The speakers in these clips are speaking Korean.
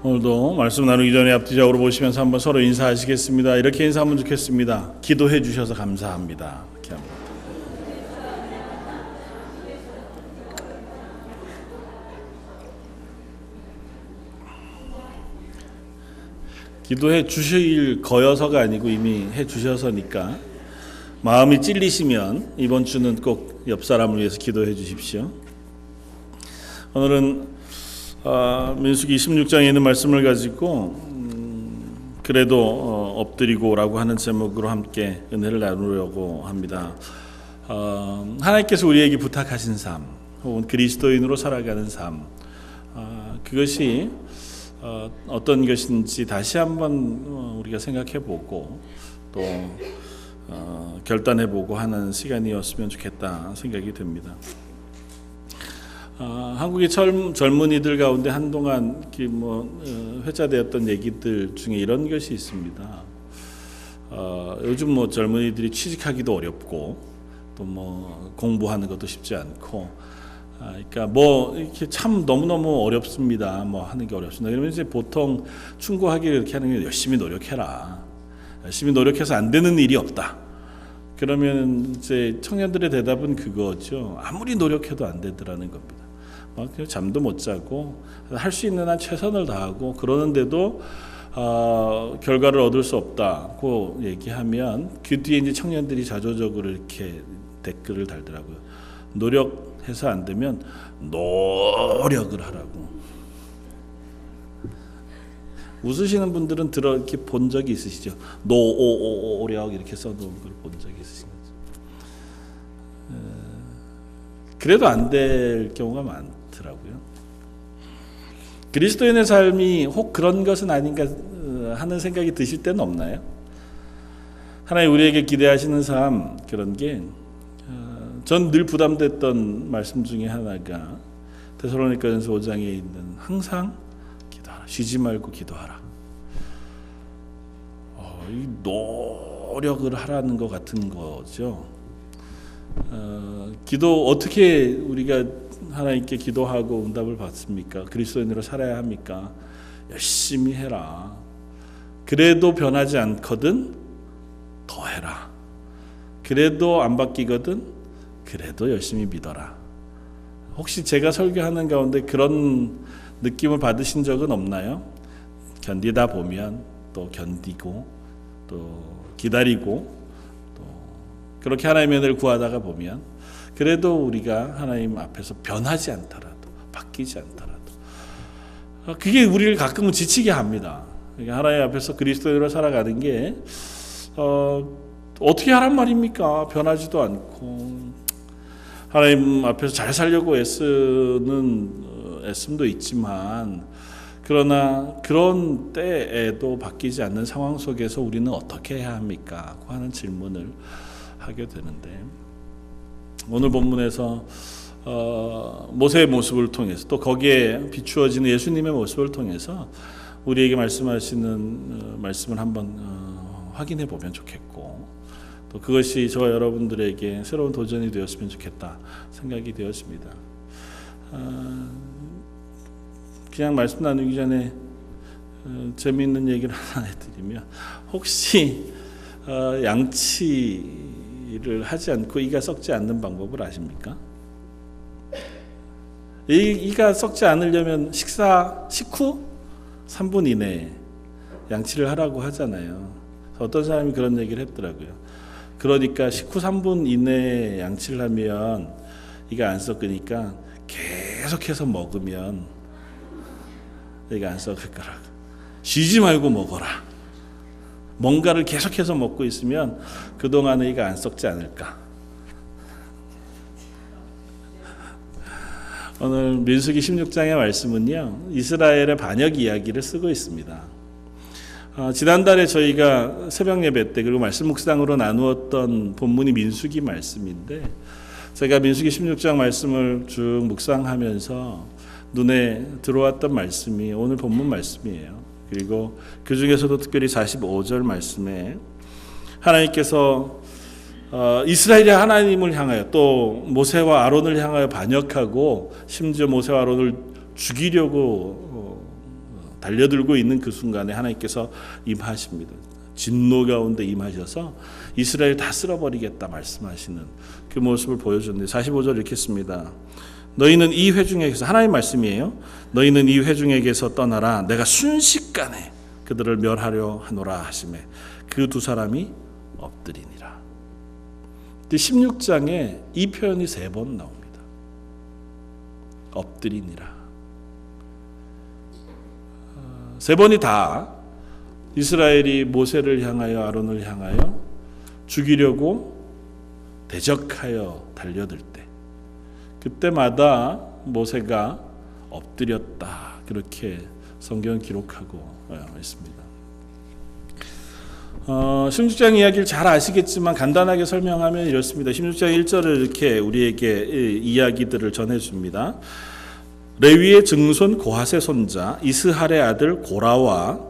오늘도 말씀 나누기 전에 앞뒤적으로 보시면서 한번 서로 인사하시겠습니다. 이렇게 인사하면 좋겠습니다. 기도해 주셔서 감사합니다. 이렇게 합니다. 기도해 주실 거여서가 아니고 이미 해 주셔서니까 마음이 찔리시면 이번 주는 꼭 옆 사람을 위해서 기도해 주십시오. 오늘은 민수기 26장에 있는 말씀을 가지고 그래도 엎드리고라고 하는 제목으로 함께 은혜를 나누려고 합니다. 하나님께서 우리에게 부탁하신 삶, 혹은 그리스도인으로 살아가는 삶, 그것이 어떤 것인지 다시 한번 우리가 생각해보고 또 결단해보고 하는 시간이었으면 좋겠다 생각이 듭니다. 한국의 젊은이들 가운데 한동안 회자되었던 얘기들 중에 이런 것이 있습니다. 요즘 젊은이들이 취직하기도 어렵고 또 공부하는 것도 쉽지 않고, 그러니까 이렇게 참 너무너무 어렵습니다. 하는 게 어렵습니다. 그러면 이제 보통 충고하기를 이렇게 하는 게 열심히 노력해라. 열심히 노력해서 안 되는 일이 없다. 그러면 이제 청년들의 대답은 그거죠. 아무리 노력해도 안 되더라는 겁니다. 잠도 못 자고 할 수 있는 한 최선을 다하고 그러는데도 결과를 얻을 수 없다고 얘기하면 그 뒤에 이제 청년들이 자조적으로 이렇게 댓글을 달더라고요. 노력해서 안 되면 노력을 하라고. 웃으시는 분들은 이렇게 본 적이 있으시죠? 노력 이렇게 써놓은 걸 본 적이 있으신 거죠. 그래도 안 될 경우가 많더라고요. 그리스도인의 삶이 혹 그런 것은 아닌가 하는 생각이 드실 때는 없나요? 하나님 우리에게 기대하시는 삶, 그런 게 전 늘 부담됐던 말씀 중에 하나가 데살로니가전서 5장에 있는 항상 기도하라, 쉬지 말고 기도하라. 이 노력을 하라는 것 같은 거죠. 기도 어떻게 우리가 하나님께 기도하고 응답을 받습니까? 그리스도인으로 살아야 합니까? 열심히 해라. 그래도 변하지 않거든 더 해라. 그래도 안 바뀌거든 그래도 열심히 믿어라. 혹시 제가 설교하는 가운데 그런 느낌을 받으신 적은 없나요? 견디다 보면 또 견디고 또 기다리고 또 그렇게 하나님의 은혜를 구하다가 보면 그래도 우리가 하나님 앞에서 변하지 않더라도 바뀌지 않더라도 그게 우리를 가끔은 지치게 합니다. 그러니까 하나님 앞에서 그리스도인으로 살아가는 게 어떻게 하란 말입니까? 변하지도 않고 하나님 앞에서 잘 살려고 애씀도 있지만 그러나 그런 때에도 바뀌지 않는 상황 속에서 우리는 어떻게 해야 합니까? 하는 질문을 하게 되는데 오늘 본문에서 모세의 모습을 통해서 또 거기에 비추어지는 예수님의 모습을 통해서 우리에게 말씀하시는 말씀을 한번 확인해 보면 좋겠고 또 그것이 저와 여러분들에게 새로운 도전이 되었으면 좋겠다 생각이 되었습니다. 그냥 말씀 나누기 전에 재미있는 얘기를 하나 해드리면 혹시 양치를 하지 않고 이가 썩지 않는 방법을 아십니까? 이가 썩지 않으려면 식후 3분 이내에 양치를 하라고 하잖아요. 어떤 사람이 그런 얘기를 했더라고요. 그러니까 식후 3분 이내에 양치를 하면 이가 안 썩으니까 계속해서 먹으면 이가 안 썩을 거라고. 쉬지 말고 먹어라. 뭔가를 계속해서 먹고 있으면 그동안에 이가 안 썩지 않을까. 오늘 민수기 16장의 말씀은요, 이스라엘의 반역 이야기를 쓰고 있습니다. 지난달에 저희가 새벽 예배 때 그리고 말씀 묵상으로 나누었던 본문이 민수기 말씀인데 제가 민수기 16장 말씀을 쭉 묵상하면서 눈에 들어왔던 말씀이 오늘 본문 말씀이에요. 그리고 그 중에서도 특별히 45절 말씀에 하나님께서 이스라엘이 하나님을 향하여 또 모세와 아론을 향하여 반역하고 심지어 모세와 아론을 죽이려고 달려들고 있는 그 순간에 하나님께서 임하십니다. 진노 가운데 임하셔서 이스라엘 다 쓸어버리겠다 말씀하시는 그 모습을 보여줬는데 45절 읽겠습니다. 너희는 이 회중에게서, 하나님 말씀이에요. 너희는 이 회중에게서 떠나라. 내가 순식간에 그들을 멸하려 하노라 하시매 그 두 사람이 엎드리니라. 16장에 이 표현이 3번 나옵니다. 엎드리니라. 3번이 다 이스라엘이 모세를 향하여 아론을 향하여 죽이려고 대적하여 달려들 때, 그때마다 모세가 엎드렸다, 그렇게 성경은 기록하고 있습니다. 16장 이야기를 잘 아시겠지만 간단하게 설명하면 이렇습니다. 16장 1절을 이렇게 우리에게 이야기들을 전해줍니다. 레위의 증손 고핫의 손자 이스할의 아들 고라와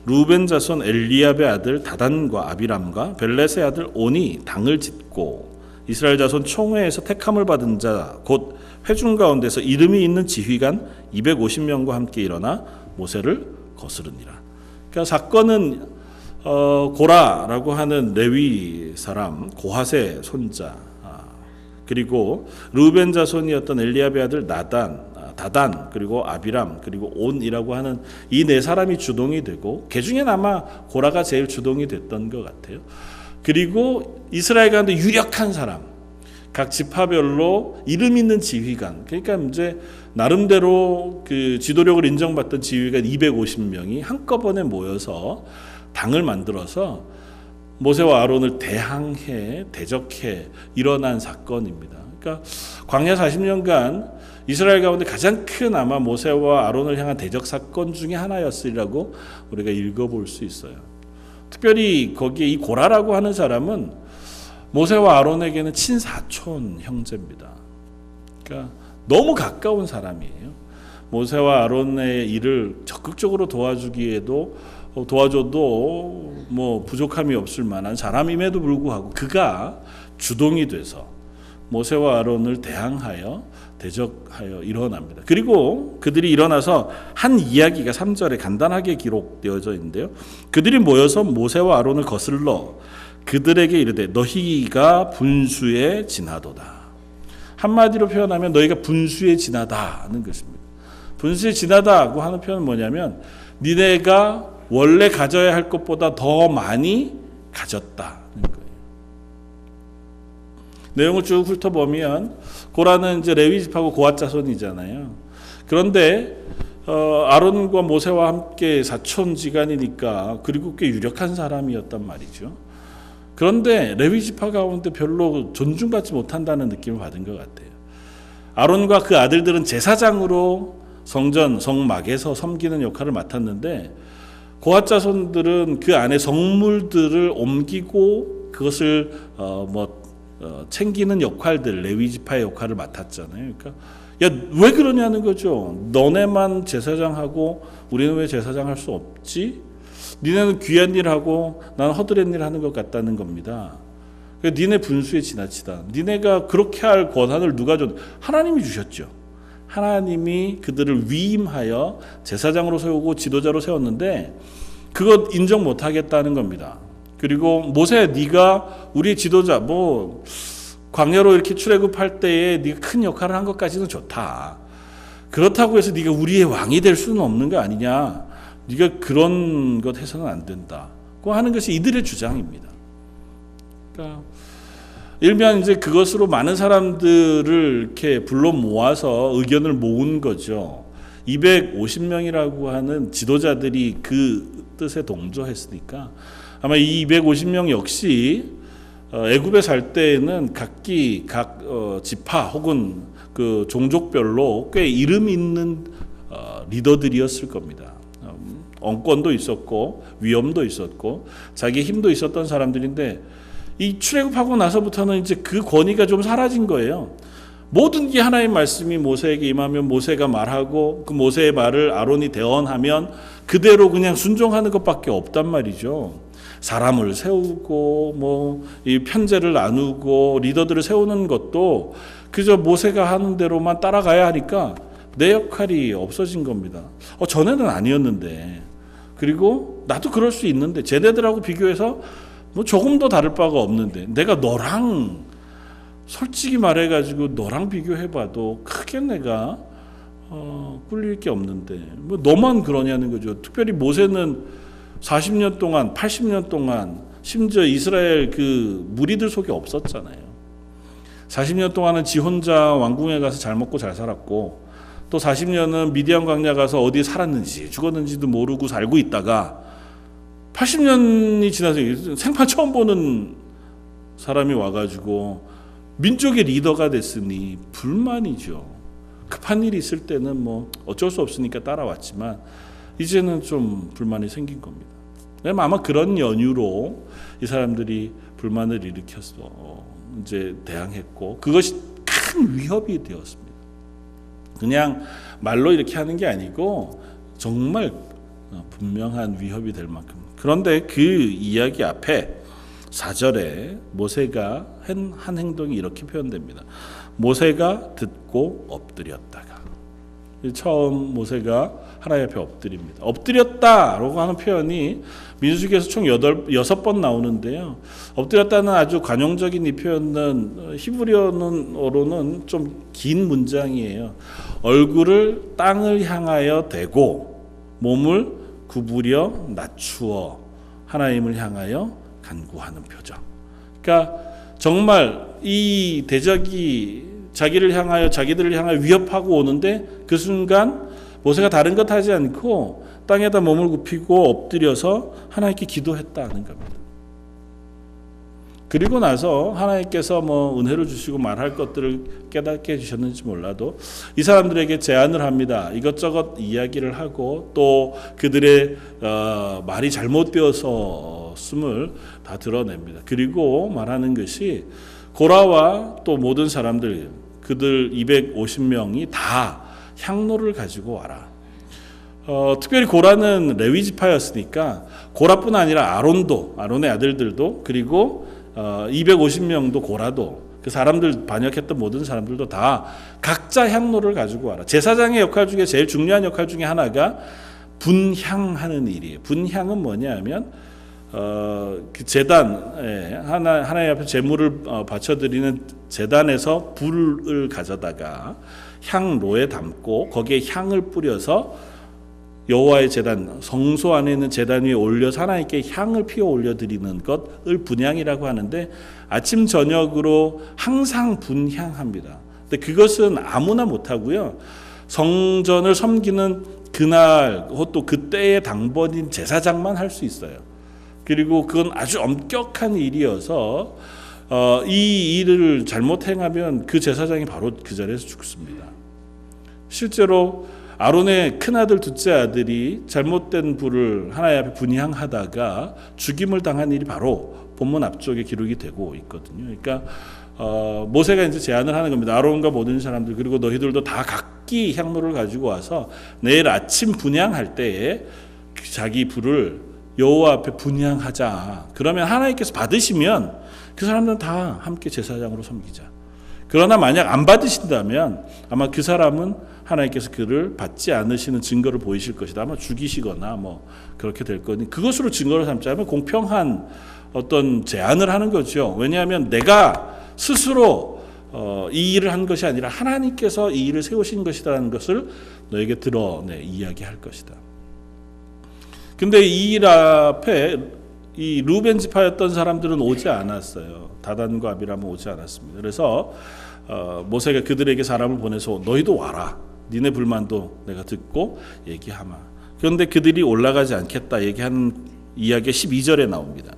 루벤 자손 엘리압의 아들 다단과 아비람과 벨렛의 아들 온이 당을 짓고 이스라엘 자손 총회에서 택함을 받은 자 곧 회중 가운데서 이름이 있는 지휘관 250명과 함께 일어나 모세를 거스르니라. 그러니까 사건은 고라라고 하는 레위 사람 고핫의 손자, 그리고 루벤 자손이었던 엘리압의 아들 다단, 그리고 아비람, 그리고 온이라고 하는 이 4사람이 주동이 되고, 그 중엔 아마 고라가 제일 주동이 됐던 것 같아요. 그리고 이스라엘 가운데 유력한 사람, 각 지파별로 이름 있는 지휘관, 그러니까 이제 나름대로 그 지도력을 인정받던 지휘관 250명이 한꺼번에 모여서 당을 만들어서 모세와 아론을 대적해 일어난 사건입니다. 그러니까 광야 40년간 이스라엘 가운데 가장 큰 아마 모세와 아론을 향한 대적 사건 중에 하나였으리라고 우리가 읽어볼 수 있어요. 특별히 거기에 이 고라라고 하는 사람은 모세와 아론에게는 친사촌 형제입니다. 그러니까 너무 가까운 사람이에요. 모세와 아론의 일을 적극적으로 도와줘도 뭐 부족함이 없을 만한 사람임에도 불구하고 그가 주동이 돼서 모세와 아론을 대적하여 일어납니다. 그리고 그들이 일어나서 한 이야기가 3절에 간단하게 기록되어져 있는데요. 그들이 모여서 모세와 아론을 거슬러 그들에게 이르되 너희가 분수에 지나도다. 한마디로 표현하면 너희가 분수에 지나다는 것입니다. 분수에 지나다고 하는 표현은 뭐냐면 니네가 원래 가져야 할 것보다 더 많이 가졌다는 거예요. 내용을 쭉 훑어보면 고라는 이제 레위 지파고 고핫 자손이잖아요. 그런데 아론과 모세와 함께 사촌지간이니까 그리고 꽤 유력한 사람이었단 말이죠. 그런데 레위 지파 가운데 별로 존중받지 못한다는 느낌을 받은 것 같아요. 아론과 그 아들들은 제사장으로 성막에서 섬기는 역할을 맡았는데 고핫 자손들은 그 안에 성물들을 옮기고 그것을 챙기는 역할들, 레위 지파의 역할을 맡았잖아요. 그러니까 왜 그러냐는 거죠. 너네만 제사장하고 우리는 왜 제사장 할 수 없지? 니네는 귀한 일 하고 나는 허드렛 일 하는 것 같다는 겁니다. 그러니까 니네 분수에 지나치다. 니네가 그렇게 할 권한을 누가 줬? 하나님이 주셨죠. 하나님이 그들을 위임하여 제사장으로 세우고 지도자로 세웠는데 그것 인정 못하겠다는 겁니다. 그리고 모세, 네가 우리의 지도자, 광야로 이렇게 출애굽할 때에 네가 큰 역할을 한 것까지는 좋다. 그렇다고 해서 네가 우리의 왕이 될 수는 없는 거 아니냐. 네가 그런 것 해서는 안 된다고 하는 것이 이들의 주장입니다. 그러니까 일면 이제 그것으로 많은 사람들을 이렇게 불러 모아서 의견을 모은 거죠. 250명이라고 하는 지도자들이 그 뜻에 동조했으니까 아마 이 250명 역시 애굽에 살 때에는 각 지파 혹은 그 종족별로 꽤 이름 있는 리더들이었을 겁니다. 엉권도 있었고 위엄도 있었고 자기 힘도 있었던 사람들인데 이 출애굽하고 나서부터는 이제 그 권위가 좀 사라진 거예요. 모든 게 하나님 말씀이 모세에게 임하면 모세가 말하고 그 모세의 말을 아론이 대언하면 그대로 그냥 순종하는 것밖에 없단 말이죠. 사람을 세우고 이 편제를 나누고 리더들을 세우는 것도 그저 모세가 하는 대로만 따라가야 하니까 내 역할이 없어진 겁니다. 전에는 아니었는데, 그리고 나도 그럴 수 있는데 쟤네들하고 비교해서 뭐 조금도 다를 바가 없는데, 내가 너랑 솔직히 말해가지고 너랑 비교해봐도 크게 내가 꿀릴 게 없는데 뭐 너만 그러냐는 거죠. 특별히 모세는 40년 동안 80년 동안 심지어 이스라엘 그 무리들 속에 없었잖아요. 40년 동안은 지 혼자 왕궁에 가서 잘 먹고 잘 살았고, 또 40년은 미디안 광야 가서 어디에 살았는지 죽었는지도 모르고 살고 있다가 80년이 지나서 생판 처음 보는 사람이 와가지고 민족의 리더가 됐으니 불만이죠. 급한 일이 있을 때는 뭐 어쩔 수 없으니까 따라왔지만 이제는 좀 불만이 생긴 겁니다. 아마 그런 연유로 이 사람들이 불만을 일으켜서 이제 대항했고, 그것이 큰 위협이 되었습니다. 그냥 말로 이렇게 하는 게 아니고 정말 분명한 위협이 될 만큼. 그런데 그 이야기 앞에 4절에 모세가 한 행동이 이렇게 표현됩니다. 모세가 듣고 엎드렸다가. 처음 모세가 하나님 앞에 엎드립니다. 엎드렸다라고 하는 표현이 민수기에서 총 6번 나오는데요. 엎드렸다는 아주 관용적인 이 표현은 히브리어로는 좀 긴 문장이에요. 얼굴을 땅을 향하여 대고 몸을 구부려 낮추어 하나님을 향하여 간구하는 표정. 그러니까 정말 이 대적이 자기들을 향하여 위협하고 오는데 그 순간 모세가 다른 것 하지 않고 땅에다 몸을 굽히고 엎드려서 하나님께 기도했다는 겁니다. 그리고 나서 하나님께서 뭐 은혜를 주시고 말할 것들을 깨닫게 해주셨는지 몰라도 이 사람들에게 제안을 합니다. 이것저것 이야기를 하고 또 그들의 말이 잘못되었음을 다 드러냅니다. 그리고 말하는 것이 고라와 또 모든 사람들, 그들 250명이 다 향로를 가지고 와라. 특별히 고라는 레위 지파였으니까 고라뿐 아니라 아론의 아들들도, 그리고 250명도 고라도, 그 사람들 반역했던 모든 사람들도 다 각자 향로를 가지고 와라. 제사장의 역할 중에 제일 중요한 역할 중에 하나가 분향하는 일이에요. 분향은 뭐냐 하면 그 제단에 하나님 앞에 제물을 바쳐드리는 제단에서 불을 가져다가 향로에 담고 거기에 향을 뿌려서 여호와의 제단, 성소 안에 있는 제단 위에 올려서 하나님께 향을 피워 올려드리는 것을 분향이라고 하는데, 아침 저녁으로 항상 분향합니다. 근데 그것은 아무나 못하고요. 성전을 섬기는 그날 또 그때의 당번인 제사장만 할 수 있어요. 그리고 그건 아주 엄격한 일이어서 이 일을 잘못 행하면 그 제사장이 바로 그 자리에서 죽습니다. 실제로 아론의 큰아들 둘째 아들이 잘못된 불을 하나님 앞에 분향하다가 죽임을 당한 일이 바로 본문 앞쪽에 기록이 되고 있거든요. 그러니까 모세가 이제 제안을 하는 겁니다. 아론과 모든 사람들, 그리고 너희들도 다 각기 향로를 가지고 와서 내일 아침 분향할 때에 자기 불을 여호와 앞에 분향하자. 그러면 하나님께서 받으시면 그 사람들은 다 함께 제사장으로 섬기자. 그러나 만약 안 받으신다면 아마 그 사람은 하나님께서 그를 받지 않으시는 증거를 보이실 것이다. 아마 죽이시거나 뭐 그렇게 될 거니, 그것으로 증거를 삼자면 공평한 어떤 제안을 하는 거죠. 왜냐하면 내가 스스로 이 일을 한 것이 아니라 하나님께서 이 일을 세우신 것이라는 것을 너에게 드러내 이야기할 것이다. 근데 이 일 앞에 이 루벤 지파였던 사람들은 오지 않았어요. 다단과 아비람은 오지 않았습니다. 그래서 모세가 그들에게 사람을 보내서 너희도 와라. 니네 불만도 내가 듣고 얘기하마. 그런데 그들이 올라가지 않겠다 얘기하는 이야기가 12절에 나옵니다.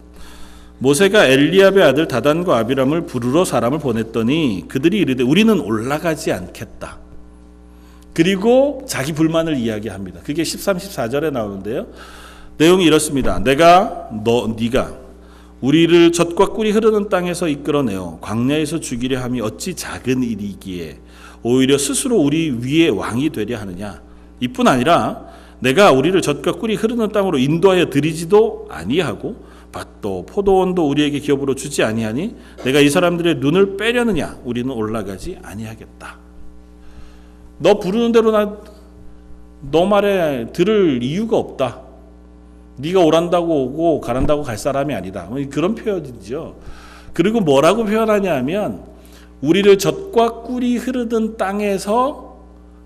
모세가 엘리압의 아들 다단과 아비람을 부르러 사람을 보냈더니 그들이 이르되 우리는 올라가지 않겠다. 그리고 자기 불만을 이야기합니다. 그게 13, 14절에 나오는데요. 내용이 이렇습니다. 네가 우리를 젖과 꿀이 흐르는 땅에서 이끌어내어 광야에서 죽이려 함이 어찌 작은 일이기에 오히려 스스로 우리 위에 왕이 되려 하느냐. 이뿐 아니라 내가 우리를 젖과 꿀이 흐르는 땅으로 인도하여 드리지도 아니하고 밭도 포도원도 우리에게 기업으로 주지 아니하니 내가 이 사람들의 눈을 빼려느냐. 우리는 올라가지 아니하겠다. 너 부르는 대로 너 말에 들을 이유가 없다. 네가 오란다고 오고 가란다고 갈 사람이 아니다. 그런 표현이죠. 그리고 뭐라고 표현하냐면 우리를 젖과 꿀이 흐르던 땅에서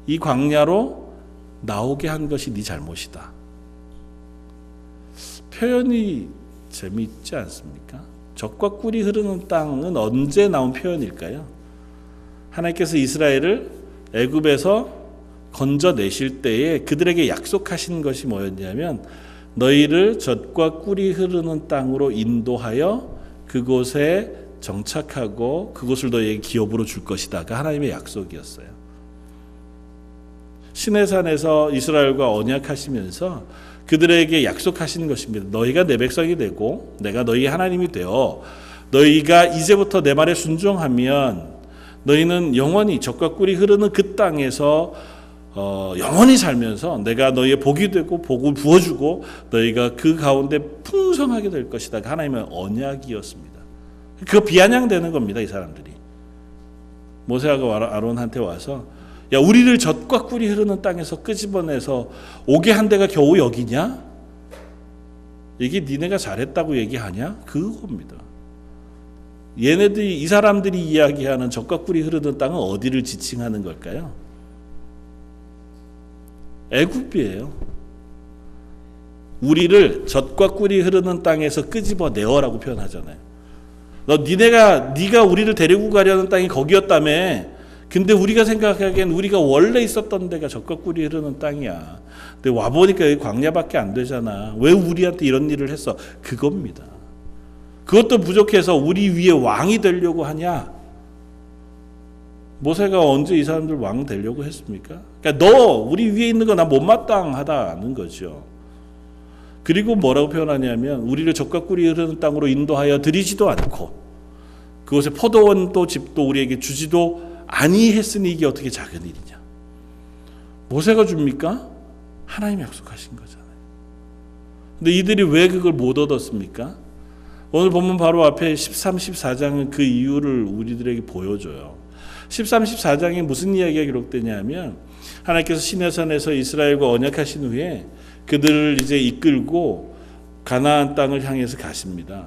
이 광야로 나오게 한 것이 네 잘못이다. 표현이 재미있지 않습니까? 젖과 꿀이 흐르는 땅은 언제 나온 표현일까요? 하나님께서 이스라엘을 애굽에서 건져내실 때에 그들에게 약속하신 것이 뭐였냐면 너희를 젖과 꿀이 흐르는 땅으로 인도하여 그곳에 정착하고 그곳을 너희에게 기업으로 줄 것이다가 하나님의 약속이었어요. 시내산에서 이스라엘과 언약하시면서 그들에게 약속하신 것입니다. 너희가 내 백성이 되고 내가 너희 하나님이 되어 너희가 이제부터 내 말에 순종하면 너희는 영원히 젖과 꿀이 흐르는 그 땅에서 영원히 살면서 내가 너희의 복이 되고 복을 부어주고 너희가 그 가운데 풍성하게 될 것이다. 하나님의 언약이었습니다. 그거 비아냥되는 겁니다. 이 사람들이. 모세하고 아론한테 와서 야 우리를 젖과 꿀이 흐르는 땅에서 끄집어내서 오게 한 데가 겨우 여기냐? 이게 니네가 잘했다고 얘기하냐? 그겁니다. 얘네들이 이 사람들이 이야기하는 젖과 꿀이 흐르는 땅은 어디를 지칭하는 걸까요? 애굽이에요. 우리를 젖과 꿀이 흐르는 땅에서 끄집어내어라고 표현하잖아요. 네가 우리를 데리고 가려는 땅이 거기였다며. 근데 우리가 생각하기엔 우리가 원래 있었던 데가 젖과 꿀이 흐르는 땅이야. 근데 와보니까 여기 광야밖에 안 되잖아. 왜 우리한테 이런 일을 했어? 그겁니다. 그것도 부족해서 우리 위에 왕이 되려고 하냐? 모세가 언제 이 사람들 왕 되려고 했습니까? 그러니까 너 우리 위에 있는 거 나 못마땅하다는 거죠. 그리고 뭐라고 표현하냐면 우리를 젖과 꿀이 흐르는 땅으로 인도하여 드리지도 않고 그곳에 포도원도 집도 우리에게 주지도 아니했으니 이게 어떻게 작은 일이냐. 모세가 줍니까? 하나님이 약속하신 거잖아요. 근데 이들이 왜 그걸 못 얻었습니까? 오늘 본문 바로 앞에 13, 14장은 그 이유를 우리들에게 보여줘요. 13, 14장에 무슨 이야기가 기록되냐면 하나님께서 시내산에서 이스라엘과 언약하신 후에 그들을 이제 이끌고 가나안 땅을 향해서 가십니다.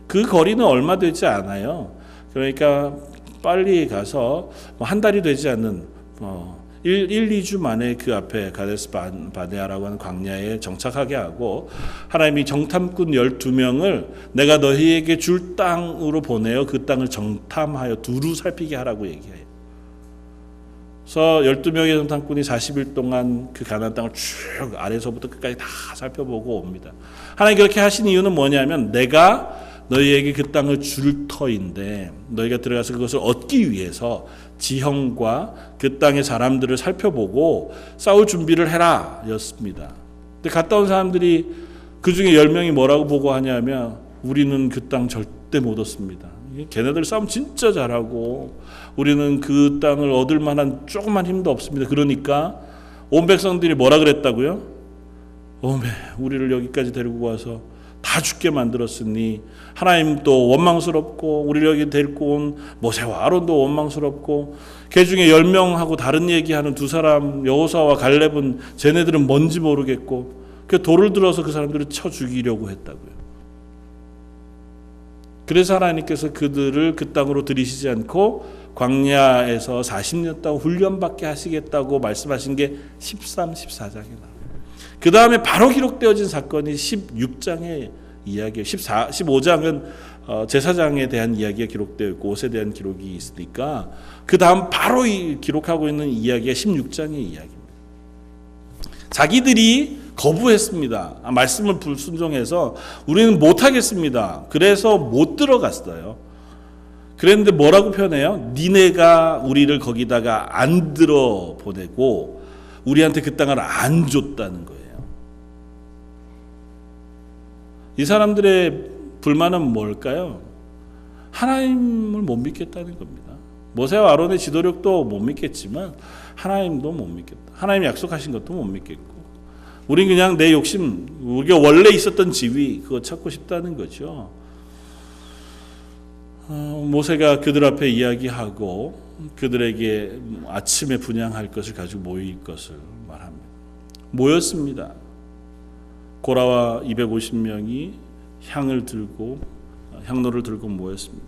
그 거리는 얼마 되지 않아요. 그러니까 빨리 가서 한 달이 되지 않는 1, 2주 만에 그 앞에 가데스 바네아라고 하는 광야에 정착하게 하고 하나님이 정탐꾼 12명을 내가 너희에게 줄 땅으로 보내어 그 땅을 정탐하여 두루 살피게 하라고 얘기해요. 그래서 12명의 정탐꾼이 40일 동안 그 가나안 땅을 쭉 아래서부터 끝까지 다 살펴보고 옵니다. 하나님 그렇게 하신 이유는 뭐냐면 내가 너희에게 그 땅을 줄 터인데 너희가 들어가서 그것을 얻기 위해서 지형과 그 땅의 사람들을 살펴보고 싸울 준비를 해라 였습니다. 근데 갔다 온 사람들이 그 중에 10명이 뭐라고 보고하냐면 우리는 그 땅 절대 못 얻습니다. 걔네들 싸움 진짜 잘하고 우리는 그 땅을 얻을 만한 조그만 힘도 없습니다. 그러니까 온 백성들이 뭐라 그랬다고요? 오메 우리를 여기까지 데리고 와서 다 죽게 만들었으니 하나님도 원망스럽고 우리를 여기 데리고 온 모세와 아론도 원망스럽고 그 중에 10명하고 다른 얘기하는 두 사람 여호수아와 갈렙은 쟤네들은 뭔지 모르겠고 그 돌을 들어서 그 사람들을 쳐 죽이려고 했다고요. 그래서 하나님께서 그들을 그 땅으로 들이시지 않고 광야에서 40년 동안 훈련받게 하시겠다고 말씀하신 게 13, 14장에 나와요. 그 다음에 바로 기록되어진 사건이 16장의 이야기예요. 15장은 제사장에 대한 이야기가 기록되어 있고 옷에 대한 기록이 있으니까 그 다음 바로 기록하고 있는 이야기가 16장의 이야기입니다. 자기들이 거부했습니다. 말씀을 불순종해서 우리는 못하겠습니다. 그래서 못 들어갔어요. 그랬는데 뭐라고 표현해요? 니네가 우리를 거기다가 안 들어 보내고 우리한테 그 땅을 안 줬다는 거예요. 이 사람들의 불만은 뭘까요? 하나님을 못 믿겠다는 겁니다. 모세와 아론의 지도력도 못 믿겠지만 하나님도 못 믿겠다. 하나님 약속하신 것도 못 믿겠고 우린 그냥 내 욕심, 우리가 원래 있었던 지위 그거 찾고 싶다는 거죠. 모세가 그들 앞에 이야기하고 그들에게 아침에 분향할 것을 가지고 모일 것을 말합니다. 모였습니다. 고라와 250명이 향로를 들고 모였습니다.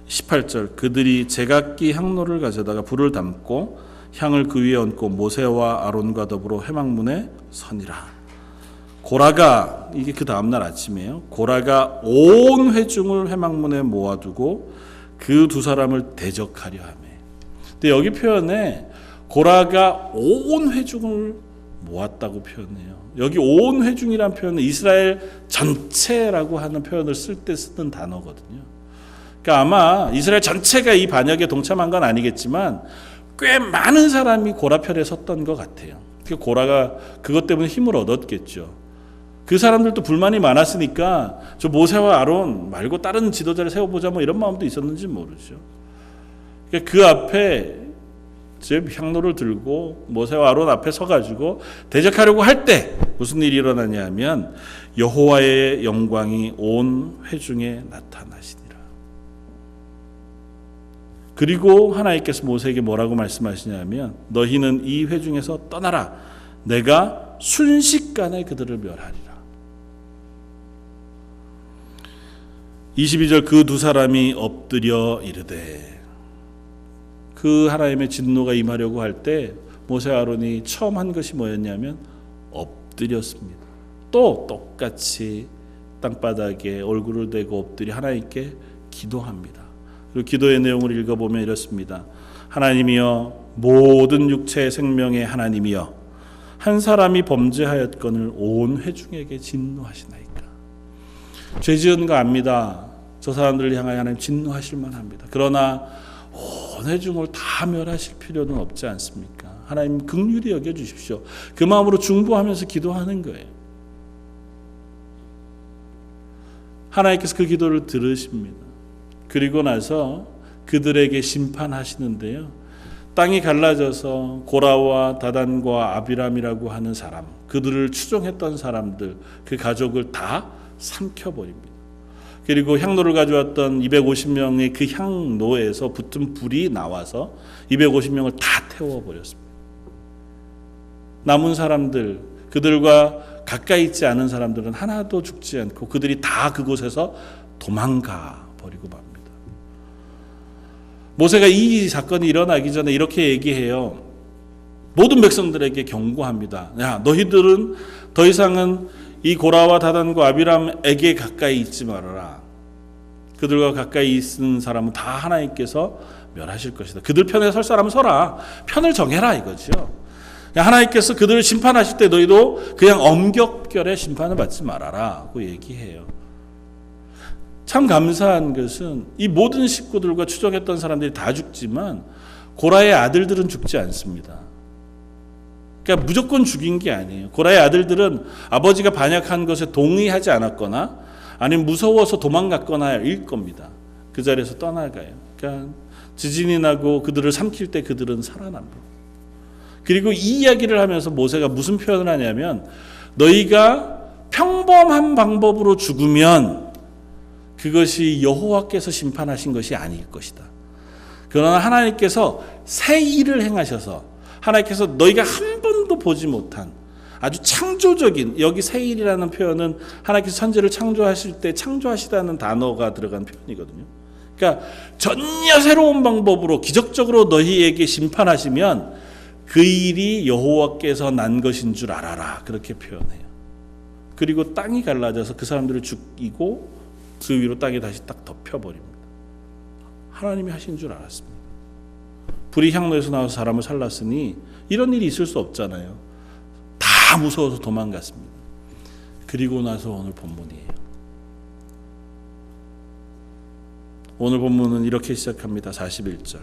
18절 그들이 제각기 향로를 가져다가 불을 담고 향을 그 위에 얹고 모세와 아론과 더불어 회막문에 서니라. 고라가 이게 그 다음날 아침이에요. 고라가 온 회중을 회막문에 모아두고 그 두 사람을 대적하려 하며. 근데 여기 표현에 고라가 온 회중을 모았다고 표현해요. 여기 온 회중이란 표현은 이스라엘 전체라고 하는 표현을 쓸 때 쓰는 단어거든요. 그러니까 아마 이스라엘 전체가 이 반역에 동참한 건 아니겠지만 꽤 많은 사람이 고라 편에 섰던 것 같아요. 고라가 그것 때문에 힘을 얻었겠죠. 그 사람들도 불만이 많았으니까 저 모세와 아론 말고 다른 지도자를 세워보자 뭐 이런 마음도 있었는지 모르죠. 그러니까 그 앞에 향로를 들고 모세와 아론 앞에 서가지고 대적하려고 할 때 무슨 일이 일어나냐 하면 여호와의 영광이 온 회중에 나타나시니라. 그리고 하나님께서 모세에게 뭐라고 말씀하시냐면 너희는 이 회중에서 떠나라. 내가 순식간에 그들을 멸하리라. 22절 그 두 사람이 엎드려 이르되 그 하나님의 진노가 임하려고 할 때 모세와 아론이 처음 한 것이 뭐였냐면 엎드렸습니다. 또 똑같이 땅바닥에 얼굴을 대고 엎드려 하나님께 기도합니다. 그리고 기도의 내용을 읽어보면 이렇습니다. 하나님이여 모든 육체의 생명의 하나님이여 한 사람이 범죄하였거늘 온 회중에게 진노하시나이까. 죄 지은 거 압니다. 저 사람들을 향하여 하나님 진노하실 만합니다. 그러나 온 회중을 다 멸하실 필요는 없지 않습니까? 하나님 긍휼히 여겨주십시오. 그 마음으로 중보하면서 기도하는 거예요. 하나님께서 그 기도를 들으십니다. 그리고 나서 그들에게 심판하시는데요. 땅이 갈라져서 고라와 다단과 아비람이라고 하는 사람, 그들을 추종했던 사람들, 그 가족을 다 삼켜버립니다. 그리고 향로를 가져왔던 250명의 그 향로에서 붙은 불이 나와서 250명을 다 태워버렸습니다. 남은 사람들, 그들과 가까이 있지 않은 사람들은 하나도 죽지 않고 그들이 다 그곳에서 도망가 버리고 맙니다. 모세가 이 사건이 일어나기 전에 이렇게 얘기해요. 모든 백성들에게 경고합니다. 야, 너희들은 더 이상은 이 고라와 다단과 아비람에게 가까이 있지 말아라. 그들과 가까이 있는 사람은 다 하나님께서 멸하실 것이다. 그들 편에 설 사람은 서라. 편을 정해라 이거죠. 하나님께서 그들을 심판하실 때 너희도 그냥 엄격결에 심판을 받지 말아라고 얘기해요. 참 감사한 것은 이 모든 식구들과 추종했던 사람들이 다 죽지만 고라의 아들들은 죽지 않습니다. 그러니까 무조건 죽인 게 아니에요. 고라의 아들들은 아버지가 반역한 것에 동의하지 않았거나 아니면 무서워서 도망갔거나 일 겁니다. 그 자리에서 떠나가요. 그러니까 지진이 나고 그들을 삼킬 때 그들은 살아납니다. 그리고 이 이야기를 하면서 모세가 무슨 표현을 하냐면 너희가 평범한 방법으로 죽으면 그것이 여호와께서 심판하신 것이 아닐 것이다. 그러나 하나님께서 새 일을 행하셔서 하나님께서 너희가 한 번도 보지 못한 아주 창조적인, 여기 새 일이라는 표현은 하나님께서 천지를 창조하실 때 창조하시다는 단어가 들어간 표현이거든요. 그러니까 전혀 새로운 방법으로 기적적으로 너희에게 심판하시면 그 일이 여호와께서 난 것인 줄 알아라. 그렇게 표현해요. 그리고 땅이 갈라져서 그 사람들을 죽이고 그 위로 땅이 다시 딱 덮여버립니다. 하나님이 하신 줄 알았습니다. 불이 향로에서 나와서 사람을 살랐으니 이런 일이 있을 수 없잖아요. 다 무서워서 도망갔습니다. 그리고 나서 오늘 본문이에요. 오늘 본문은 이렇게 시작합니다. 41절.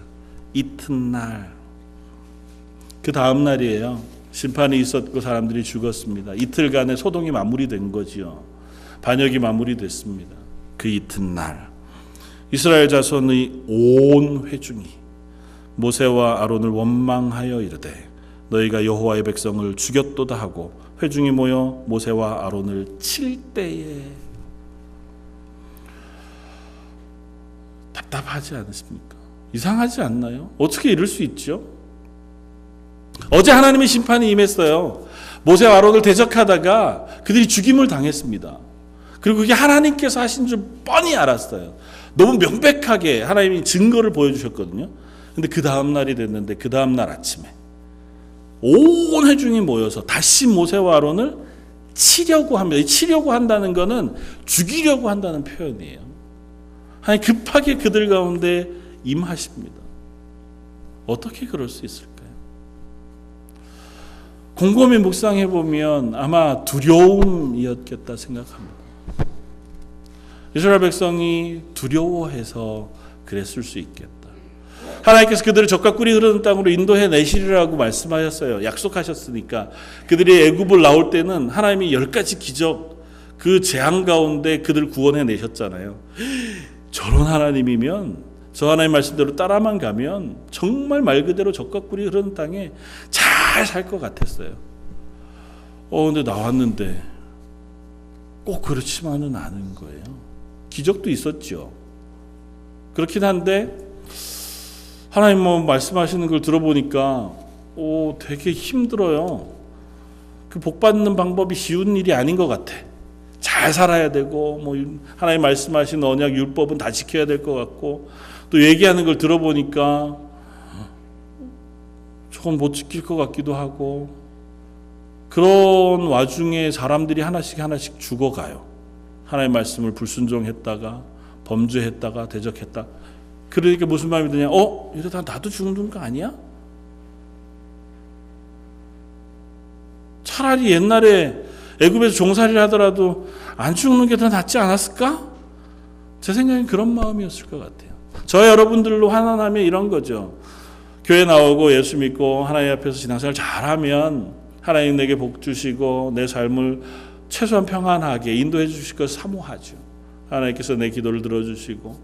이튿날, 그 다음 날이에요. 심판이 있었고 사람들이 죽었습니다. 이틀간의 소동이 마무리된 거지요. 반역이 마무리됐습니다. 그 이튿날 이스라엘 자손의 온 회중이 모세와 아론을 원망하여 이르되 너희가 여호와의 백성을 죽였도다 하고 회중이 모여 모세와 아론을 칠 때에 답답하지 않으십니까? 이상하지 않나요? 어떻게 이럴 수 있죠? 어제 하나님의 심판이 임했어요. 모세와 아론을 대적하다가 그들이 죽임을 당했습니다. 그리고 그게 하나님께서 하신 줄 뻔히 알았어요. 너무 명백하게 하나님이 증거를 보여주셨거든요. 근데 그 다음 날이 됐는데 그 다음 날 아침에 온 회중이 모여서 다시 모세와 아론을 치려고 합니다. 치려고 한다는 것은 죽이려고 한다는 표현이에요. 하나님 급하게 그들 가운데 임하십니다. 어떻게 그럴 수 있을까요? 곰곰이 묵상해 보면 아마 두려움이었겠다 생각합니다. 이스라엘 백성이 두려워해서 그랬을 수 있겠다. 하나님께서 그들을 젖과 꿀이 흐르는 땅으로 인도해 내시리라고 말씀하셨어요. 약속하셨으니까. 그들이 애굽을 나올 때는 하나님이 10가지 기적, 그 재앙 가운데 그들을 구원해 내셨잖아요. 저런 하나님이면, 저 하나님 말씀대로 따라만 가면 정말 말 그대로 젖과 꿀이 흐르는 땅에 잘 살 것 같았어요. 근데 나왔는데 꼭 그렇지만은 않은 거예요. 기적도 있었죠. 그렇긴 한데 하나님 말씀하시는 걸 들어보니까 되게 힘들어요. 그 복 받는 방법이 쉬운 일이 아닌 것 같아. 잘 살아야 되고 하나님 말씀하신 언약 율법은 다 지켜야 될 것 같고, 또 얘기하는 걸 들어보니까 조금 못 지킬 것 같기도 하고, 그런 와중에 사람들이 하나씩 죽어가요. 하나님의 말씀을 불순종했다가 범죄했다가 대적했다. 그러니까 무슨 마음이 드냐? 이러다 나도 죽는 거 아니야? 차라리 옛날에 애굽에서 종살이를 하더라도 안 죽는 게 더 낫지 않았을까? 제 생각엔 그런 마음이었을 것 같아요. 저 여러분들로 환원하면 이런 거죠. 교회 나오고 예수 믿고 하나님 앞에서 신앙생활 잘하면 하나님 내게 복 주시고 내 삶을 최소한 평안하게 인도해 주실 걸 사모하죠. 하나님께서 내 기도를 들어주시고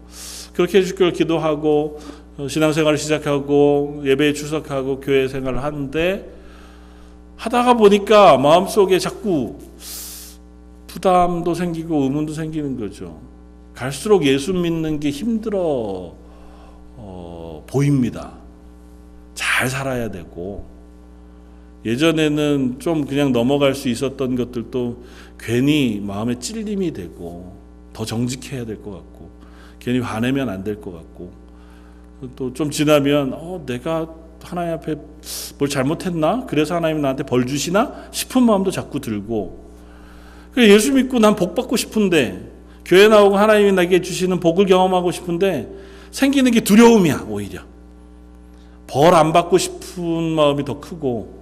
그렇게 해줄 걸 기도하고 신앙생활을 시작하고 예배에 출석하고 교회 생활을 하는데, 하다가 보니까 마음속에 자꾸 부담도 생기고 의문도 생기는 거죠. 갈수록 예수 믿는 게 힘들어 보입니다. 잘 살아야 되고, 예전에는 좀 그냥 넘어갈 수 있었던 것들도 괜히 마음에 찔림이 되고 더 정직해야 될 것 같고, 괜히 화내면 안 될 것 같고, 또 좀 지나면 내가 하나님 앞에 뭘 잘못했나? 그래서 하나님이 나한테 벌 주시나? 싶은 마음도 자꾸 들고, 예수 믿고 난 복 받고 싶은데, 교회 나오고 하나님이 나에게 주시는 복을 경험하고 싶은데 생기는 게 두려움이야. 오히려 벌 안 받고 싶은 마음이 더 크고,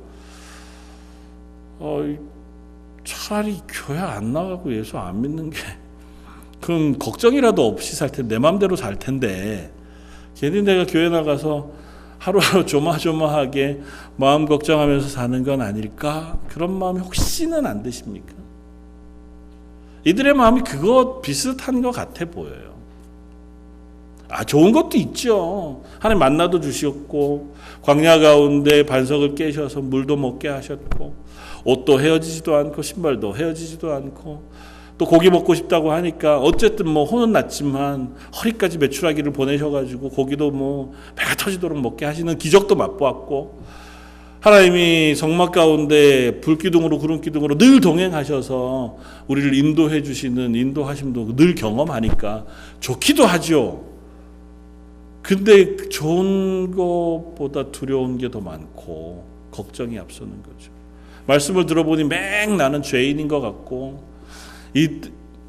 차라리 교회 안 나가고 예수 안 믿는 게, 그럼 걱정이라도 없이 살 텐데, 내 마음대로 살 텐데, 괜히 내가 교회 나가서 하루하루 조마조마하게 마음 걱정하면서 사는 건 아닐까? 그런 마음이 혹시는 안 드십니까? 이들의 마음이 그거 비슷한 것 같아 보여요. 좋은 것도 있죠. 하나님 만나도 주셨고, 광야 가운데 반석을 깨셔서 물도 먹게 하셨고, 옷도 헤어지지도 않고 신발도 헤어지지도 않고, 또 고기 먹고 싶다고 하니까 어쨌든 혼은 났지만 허리까지 메추라기를 보내셔가지고 고기도 배가 터지도록 먹게 하시는 기적도 맛보았고, 하나님이 성막 가운데 불기둥으로 구름기둥으로 늘 동행하셔서 우리를 인도해 주시는 인도하심도 늘 경험하니까 좋기도 하죠. 근데 좋은 것보다 두려운 게 더 많고 걱정이 앞서는 거죠. 말씀을 들어보니 맹 나는 죄인인 것 같고,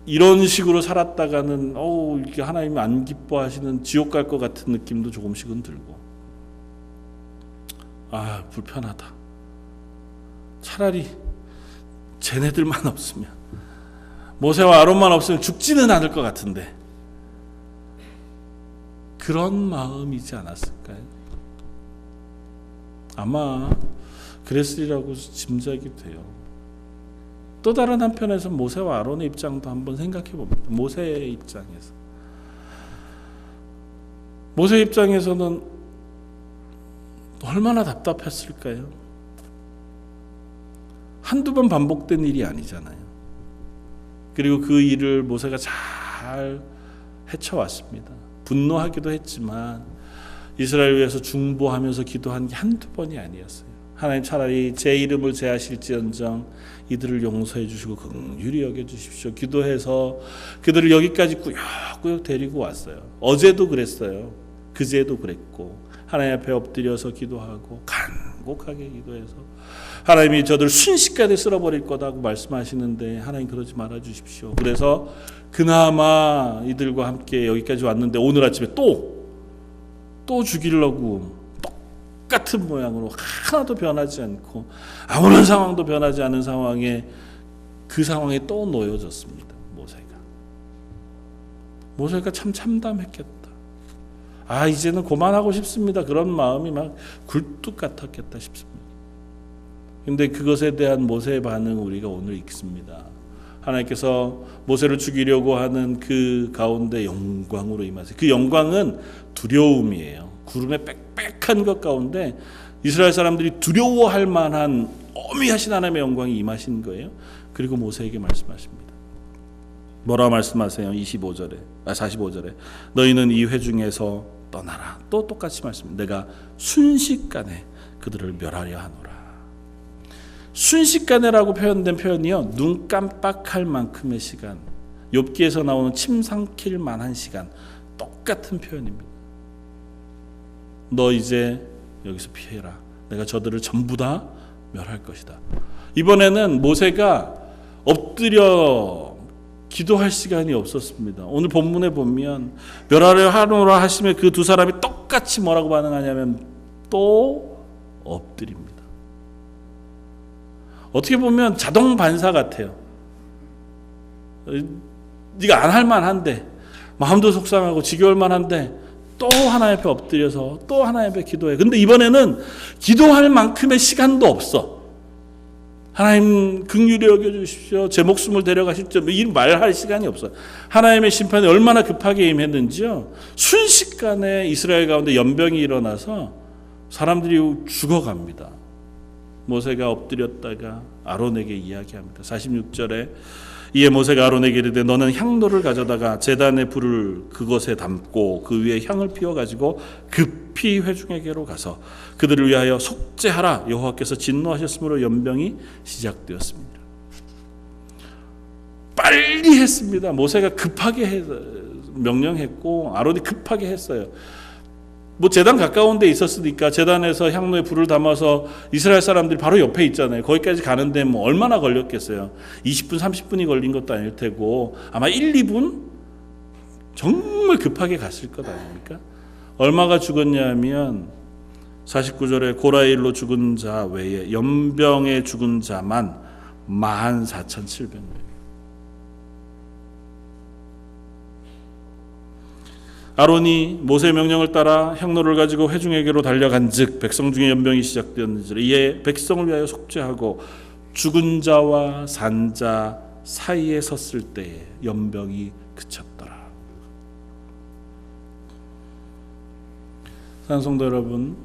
이런 식으로 살았다가는 이렇게 하나님이 안 기뻐하시는 지옥 갈 것 같은 느낌도 조금씩은 들고, 불편하다. 차라리 쟤네들만 없으면, 모세와 아론만 없으면 죽지는 않을 것 같은데, 그런 마음이지 않았을까요? 아마 그랬으리라고 짐작이 돼요. 또 다른 한편에서 모세와 아론의 입장도 한번 생각해 봅니다. 모세의 입장에서. 모세 입장에서는 얼마나 답답했을까요? 한두 번 반복된 일이 아니잖아요. 그리고 그 일을 모세가 잘 헤쳐왔습니다. 분노하기도 했지만 이스라엘 위해서 중보하면서 기도한 게 한두 번이 아니었어요. 하나님 차라리 제 이름을 제하실지언정 이들을 용서해 주시고 긍휼히 여겨 주십시오. 기도해서 그들을 여기까지 꾸역꾸역 데리고 왔어요. 어제도 그랬어요. 그제도 그랬고 하나님 앞에 엎드려서 기도하고 간곡하게 기도해서 하나님이 저들 순식간에 쓸어버릴 거다고 말씀하시는데 하나님 그러지 말아 주십시오. 그래서 그나마 이들과 함께 여기까지 왔는데 오늘 아침에 또 죽이려고 똑같은 모양으로 하나도 변하지 않고 아무런 상황도 변하지 않은 상황에 그 상황에 또 놓여졌습니다. 모세가 참 참담했겠다. 이제는 그만하고 싶습니다. 그런 마음이 막 굴뚝 같았겠다 싶습니다. 근데 그것에 대한 모세의 반응 우리가 오늘 읽습니다. 하나님께서 모세를 죽이려고 하는 그 가운데 영광으로 임하세요. 그 영광은 두려움이에요. 구름의 빽빽한 것 가운데 이스라엘 사람들이 두려워할 만한 어미하신 하나님의 영광이 임하신 거예요. 그리고 모세에게 말씀하십니다. 뭐라 말씀하세요? 45절에 너희는 이 회중에서 떠나라. 또 똑같이 말씀합니다. 내가 순식간에 그들을 멸하려 하노라. 순식간에라고 표현된 표현이요, 눈 깜빡할 만큼의 시간, 욥기에서 나오는 침 삼킬 만한 시간, 똑같은 표현입니다. 너 이제 여기서 피해라. 내가 저들을 전부 다 멸할 것이다. 이번에는 모세가 엎드려 기도할 시간이 없었습니다. 오늘 본문에 보면 멸하려 하노라 하시면 그 두 사람이 똑같이 뭐라고 반응하냐면 또 엎드립니다. 어떻게 보면 자동 반사 같아요. 네가 안 할 만한데, 마음도 속상하고 지겨울 만한데 또 하나님 앞에 엎드려서 또 하나님 앞에 기도해. 근데 이번에는 기도할 만큼의 시간도 없어. 하나님 긍휼히 여겨주십시오. 제 목숨을 데려가십시오. 이 말할 시간이 없어요. 하나님의 심판이 얼마나 급하게 임했는지요. 순식간에 이스라엘 가운데 연병이 일어나서 사람들이 죽어갑니다. 모세가 엎드렸다가 아론에게 이야기합니다. 46절에 이에 모세가 아론에게 이르되 너는 향로를 가져다가 제단의 불을 그것에 담고 그 위에 향을 피워가지고 급히 회중에게로 가서 그들을 위하여 속죄하라. 여호와께서 진노하셨으므로 연병이 시작되었습니다. 빨리 했습니다. 모세가 급하게 명령했고 아론이 급하게 했어요. 제단 가까운 데 있었으니까 제단에서 향로에 불을 담아서 이스라엘 사람들이 바로 옆에 있잖아요. 거기까지 가는데 얼마나 걸렸겠어요. 20분 30분이 걸린 것도 아닐 테고 아마 1, 2분 정말 급하게 갔을 것 아닙니까? 얼마가 죽었냐 하면 49절에 고라일로 죽은 자 외에 연병에 죽은 자만 14,700명. 아론이 모세의 명령을 따라 향로를 가지고 회중에게로 달려간즉 백성 중에 연병이 시작되었는지라. 이에 백성을 위하여 속죄하고 죽은 자와 산 자 사이에 섰을 때에 연병이 그쳤더라. 사랑하는 성도 여러분,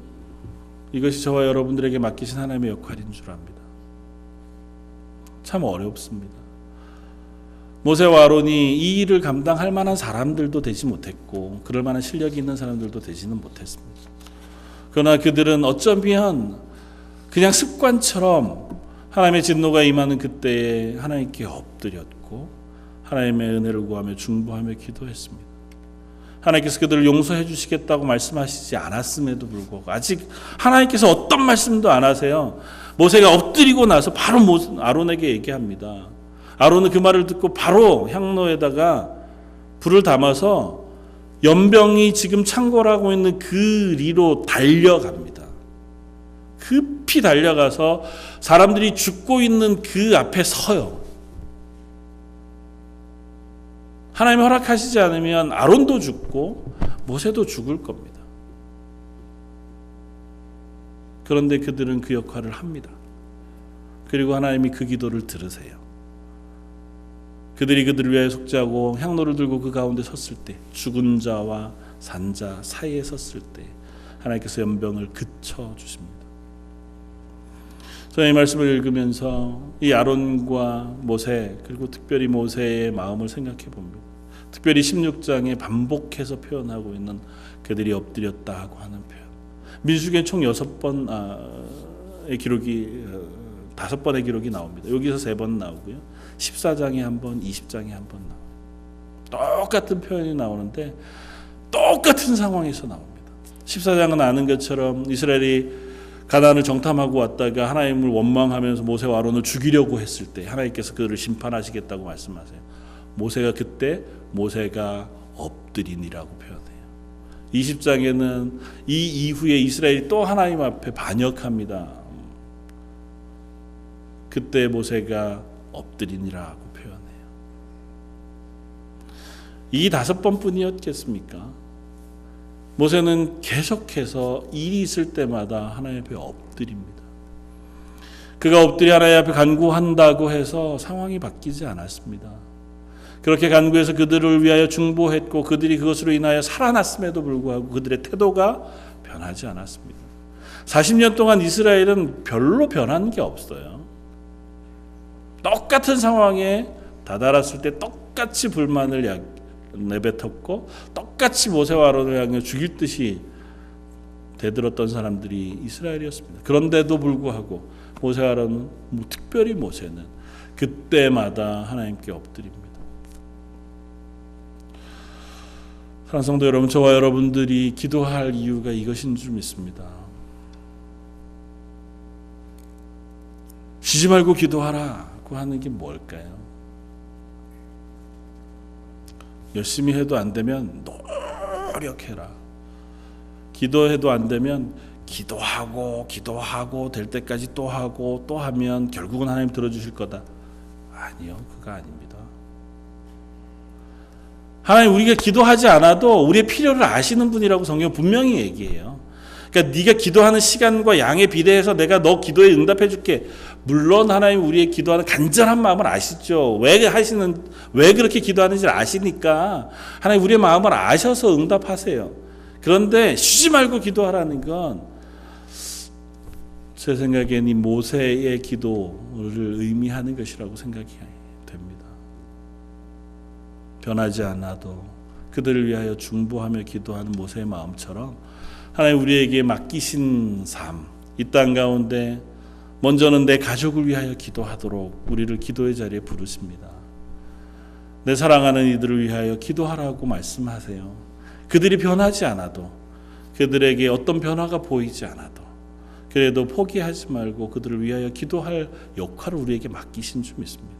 이것이 저와 여러분들에게 맡기신 하나님의 역할인 줄 압니다. 참 어렵습니다. 모세와 아론이 이 일을 감당할 만한 사람들도 되지 못했고 그럴 만한 실력이 있는 사람들도 되지는 못했습니다. 그러나 그들은 어쩌면 그냥 습관처럼 하나님의 진노가 임하는 그때에 하나님께 엎드렸고 하나님의 은혜를 구하며 중보하며 기도했습니다. 하나님께서 그들을 용서해 주시겠다고 말씀하시지 않았음에도 불구하고 아직 하나님께서 어떤 말씀도 안 하세요. 모세가 엎드리고 나서 바로 아론에게 얘기합니다. 아론은 그 말을 듣고 바로 향로에다가 불을 담아서 연병이 지금 창궐하고 있는 그 리로 달려갑니다. 급히 달려가서 사람들이 죽고 있는 그 앞에 서요. 하나님이 허락하시지 않으면 아론도 죽고 모세도 죽을 겁니다. 그런데 그들은 그 역할을 합니다. 그리고 하나님이 그 기도를 들으세요. 그들이 그들을 위하여 속죄하고 향로를 들고 그 가운데 섰을 때, 죽은 자와 산 자 사이에 섰을 때 하나님께서 연병을 그쳐 주십니다. 저는 이 말씀을 읽으면서 이 아론과 모세, 그리고 특별히 모세의 마음을 생각해 봅니다. 특별히 16장에 반복해서 표현하고 있는 그들이 엎드렸다 하고 하는 표현. 민수기에 총 6번의 기록이 5번의 기록이 나옵니다. 여기서 3번 나오고요. 14장에 한 번, 20장에 한 번 나와요. 똑같은 표현이 나오는데 똑같은 상황에서 나옵니다. 14장은 아는 것처럼 이스라엘이 가나안을 정탐하고 왔다가 하나님을 원망하면서 모세와 아론을 죽이려고 했을 때 하나님께서 그들을 심판하시겠다고 말씀하세요. 모세가 그때 모세가 엎드리니라고 표현해요. 20장에는 이 이후에 이스라엘이 또 하나님 앞에 반역합니다. 그때 모세가 엎드리니라고 표현해요. 이 5번뿐이었겠습니까? 모세는 계속해서 일이 있을 때마다 하나님 앞에 엎드립니다. 그가 엎드려 하나님 앞에 간구한다고 해서 상황이 바뀌지 않았습니다. 그렇게 간구해서 그들을 위하여 중보했고 그들이 그것으로 인하여 살아났음에도 불구하고 그들의 태도가 변하지 않았습니다. 40년 동안 이스라엘은 별로 변한 게 없어요. 똑같은 상황에 다다랐을 때 똑같이 불만을 내뱉었고 똑같이 모세와 아론을 향해 죽일 듯이 대들었던 사람들이 이스라엘이었습니다. 그런데도 불구하고 모세와 아론은 특별히 모세는 그때마다 하나님께 엎드립니다. 사랑하는 성도 여러분, 저와 여러분들이 기도할 이유가 이것인 줄 믿습니다. 쉬지 말고 기도하라고 하는 게 뭘까요? 열심히 해도 안 되면 노력해라. 기도해도 안 되면 기도하고 될 때까지 또 하고 또 하면 결국은 하나님 들어주실 거다. 아니요, 그거 아닙니다. 하나님 우리가 기도하지 않아도 우리의 필요를 아시는 분이라고 성경 분명히 얘기해요. 그러니까 네가 기도하는 시간과 양에 비례해서 내가 너 기도에 응답해 줄게. 물론 하나님 우리의 기도하는 간절한 마음을 아시죠. 왜 그렇게 기도하는지를 아시니까 하나님 우리의 마음을 아셔서 응답하세요. 그런데 쉬지 말고 기도하라는 건 제 생각엔 이 모세의 기도를 의미하는 것이라고 생각이 됩니다. 변하지 않아도 그들을 위하여 중보하며 기도하는 모세의 마음처럼 하나님 우리에게 맡기신 삶, 이 땅 가운데 먼저는 내 가족을 위하여 기도하도록 우리를 기도의 자리에 부르십니다. 내 사랑하는 이들을 위하여 기도하라고 말씀하세요. 그들이 변하지 않아도, 그들에게 어떤 변화가 보이지 않아도 그래도 포기하지 말고 그들을 위하여 기도할 역할을 우리에게 맡기신 줄 믿습니다.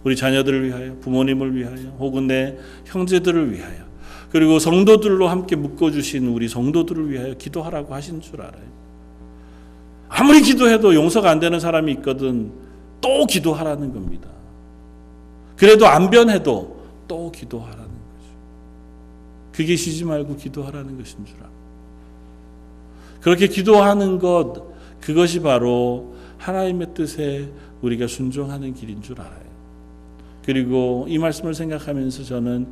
우리 자녀들을 위하여, 부모님을 위하여, 혹은 내 형제들을 위하여, 그리고 성도들로 함께 묶어주신 우리 성도들을 위하여 기도하라고 하신 줄 알아요. 아무리 기도해도 용서가 안 되는 사람이 있거든 또 기도하라는 겁니다. 그래도 안 변해도 또 기도하라는 거죠. 그게 쉬지 말고 기도하라는 것인 줄 알아요. 그렇게 기도하는 것, 그것이 바로 하나님의 뜻에 우리가 순종하는 길인 줄 알아요. 그리고 이 말씀을 생각하면서 저는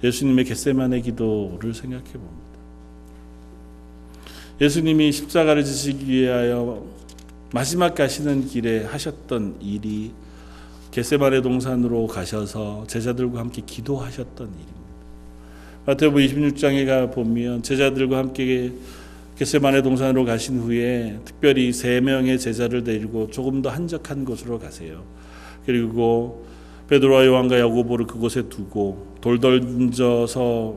예수님의 겟세마네 기도를 생각해 봅니다. 예수님이 십자가를 지시기 위하여 마지막 가시는 길에 하셨던 일이 겟세마네 동산으로 가셔서 제자들과 함께 기도하셨던 일입니다. 마태복음 26장에 가 보면 제자들과 함께 겟세마네 동산으로 가신 후에 특별히 3명의 제자를 데리고 조금 더 한적한 곳으로 가세요. 그리고 베드로와 요한과 야고보를 그곳에 두고 돌 던져서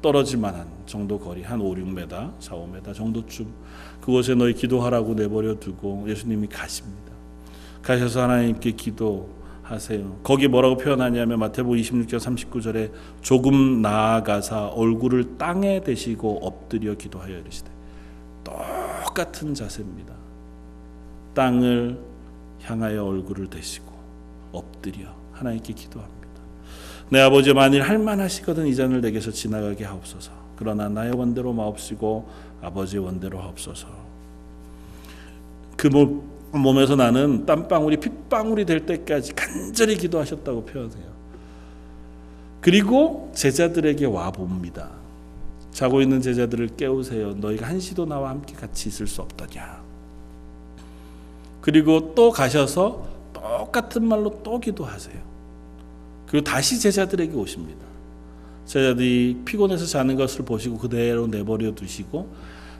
떨어질 만한 정도 거리, 한 5, 6m, 4, 5m 정도쯤 그곳에 너희 기도하라고 내버려 두고 예수님이 가십니다. 가셔서 하나님께 기도하세요. 거기 뭐라고 표현하냐면 마태복음 26장 39절에 조금 나아가사 얼굴을 땅에 대시고 엎드려 기도하여 이르시되, 똑같은 자세입니다. 땅을 향하여 얼굴을 대시고 엎드려 하나님께 기도합니다. 내 아버지, 만일 할만하시거든 이 잔을 내게서 지나가게 하옵소서. 그러나 나의 원대로 마옵시고 아버지의 원대로 하옵소서. 그 몸에서 나는 땀방울이 핏방울이 될 때까지 간절히 기도하셨다고 표현해요. 그리고 제자들에게 와봅니다. 자고 있는 제자들을 깨우세요. 너희가 한시도 나와 함께 같이 있을 수 없더냐. 그리고 또 가셔서 똑같은 말로 또 기도하세요. 그리고 다시 제자들에게 오십니다. 제자들이 피곤해서 자는 것을 보시고 그대로 내버려 두시고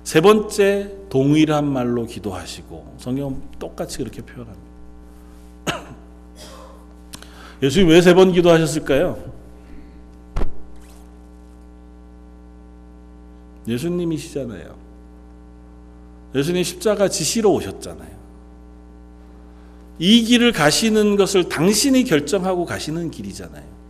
세 번째 동일한 말로 기도하시고 성경은 똑같이 그렇게 표현합니다. 예수님 왜 세 번 기도하셨을까요? 예수님이시잖아요. 예수님 십자가 지시러 오셨잖아요. 이 길을 가시는 것을 당신이 결정하고 가시는 길이잖아요.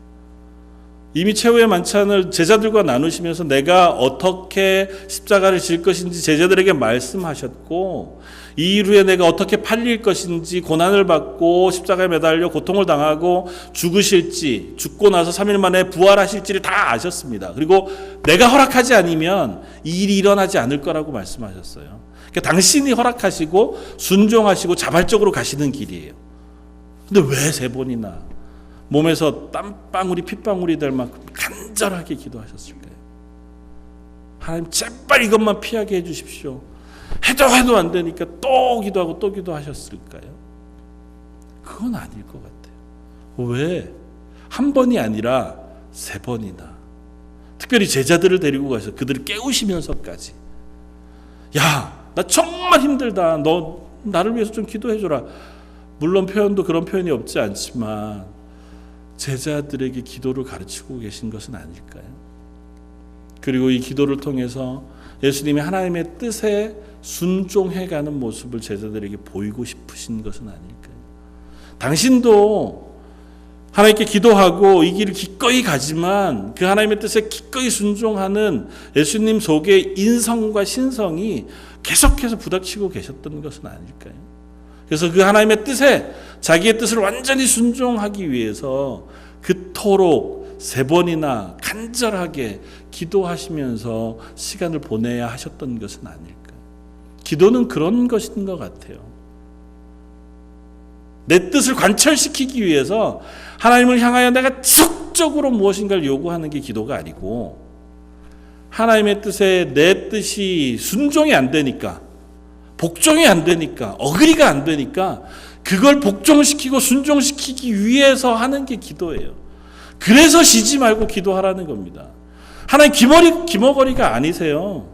이미 최후의 만찬을 제자들과 나누시면서 내가 어떻게 십자가를 질 것인지 제자들에게 말씀하셨고 이 이후에 내가 어떻게 팔릴 것인지 고난을 받고 십자가에 매달려 고통을 당하고 죽으실지 죽고 나서 3일 만에 부활하실지를 다 아셨습니다. 그리고 내가 허락하지 않으면 이 일이 일어나지 않을 거라고 말씀하셨어요. 그러니까 당신이 허락하시고 순종하시고 자발적으로 가시는 길이에요. 근데 왜 세 번이나 몸에서 땀방울이 핏방울이 될 만큼 간절하게 기도하셨을까요? 하나님 제발 이것만 피하게 해주십시오. 해도 안 되니까 또 기도하고 또 기도하셨을까요? 그건 아닐 것 같아요. 왜? 한 번이 아니라 세 번이나. 특별히 제자들을 데리고 가서 그들을 깨우시면서까지 야, 나 정말 힘들다. 너 나를 위해서 좀 기도해줘라. 물론 표현도 그런 표현이 없지 않지만 제자들에게 기도를 가르치고 계신 것은 아닐까요? 그리고 이 기도를 통해서 예수님이 하나님의 뜻에 순종해가는 모습을 제자들에게 보이고 싶으신 것은 아닐까요? 당신도 하나님께 기도하고 이 길을 기꺼이 가지만 그 하나님의 뜻에 기꺼이 순종하는 예수님 속의 인성과 신성이 계속해서 부닥치고 계셨던 것은 아닐까요? 그래서 그 하나님의 뜻에 자기의 뜻을 완전히 순종하기 위해서 그토록 세 번이나 간절하게 기도하시면서 시간을 보내야 하셨던 것은 아닐까요? 기도는 그런 것인 것 같아요. 내 뜻을 관철시키기 위해서 하나님을 향하여 내가 지속적으로 무엇인가를 요구하는 게 기도가 아니고 하나님의 뜻에 내 뜻이 순종이 안 되니까 복종이 안 되니까 어그리가 안 되니까 그걸 복종시키고 순종시키기 위해서 하는 게 기도예요. 그래서 쉬지 말고 기도하라는 겁니다. 하나님 기머거리가 아니세요.